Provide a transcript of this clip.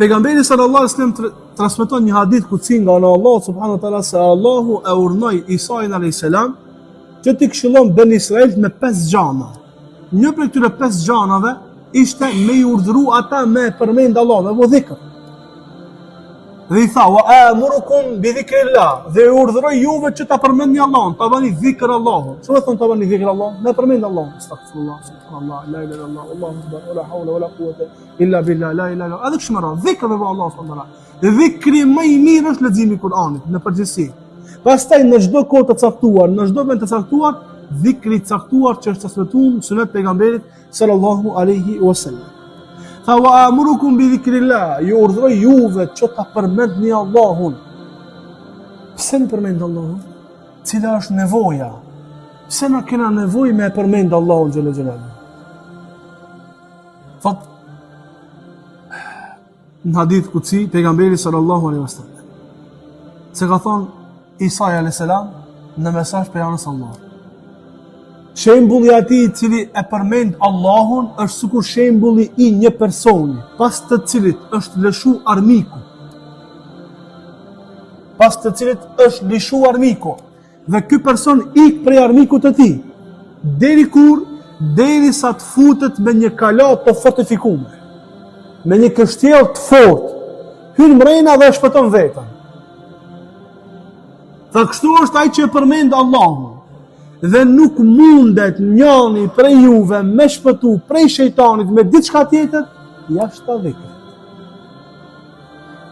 pejgamberi sallallahu alaihi wasallam transmeton një hadith kutsi nga Allah subhanahu wa taala se Allahu e urnoi Isain alayhis salam që t'i këshillon ben Israilit me 5 gjana. Një prej këtyre 5 gjanave ishte me i urdhëru ata me përmend Allah, me dhikr. Dhe i tha, wa amurukum bi dhikrillah, dhe i urdhëroj juve që ta përmendni Allahun, ta bani dhikr Allahut. Çfarë thon ta bani dhikr Allahut? Me përmend Allahun. Astaghfirullah, subhanallah, la ilaha illallah, Allahu akbar, wala hawla wala quwwata illa billah, la ilaha illallah. Edhe kështu më dhikr me Allah subhanahu wa taala. Dhikri më i mirë është leximi i Kuranit në përgjithësi. Pastaj në çdo kohë të caktuar, në çdo vend të caktuar, dhikri i caktuar që është transmetuar në sunet pejgamberit sallallahu alaihi wasallam. Tha wa amurukum bi dhikrillah, ju urdhëroj juve që ta përmendni Allahun. Pse në përmend Allahun? Cila është nevoja? Pse na kena nevojë me përmend Allahun xhelal xhelal? Thot në hadith kutsi pejgamberi sallallahu alaihi wasallam se ka thonë Isa alayhis salam në mesazh për anës Allah. Shembulli i atij i cili e përmend Allahun është sikur shembulli i një personi, pas të cilit është lëshu armiku. Pas të cilit është lëshu armiku. Dhe ky person ik prej armikut të tij. Deri kur? Derisa të futet me një kalat të fortifikuar. Me një kështjellë të fortë. Hyn mrena dhe shpëton veten. Tha kështu është ai që e përmend Allahun. Dhe nuk mundet njani prej juve me shpëtu prej shejtanit me diçka tjetër jashtë dhikrit.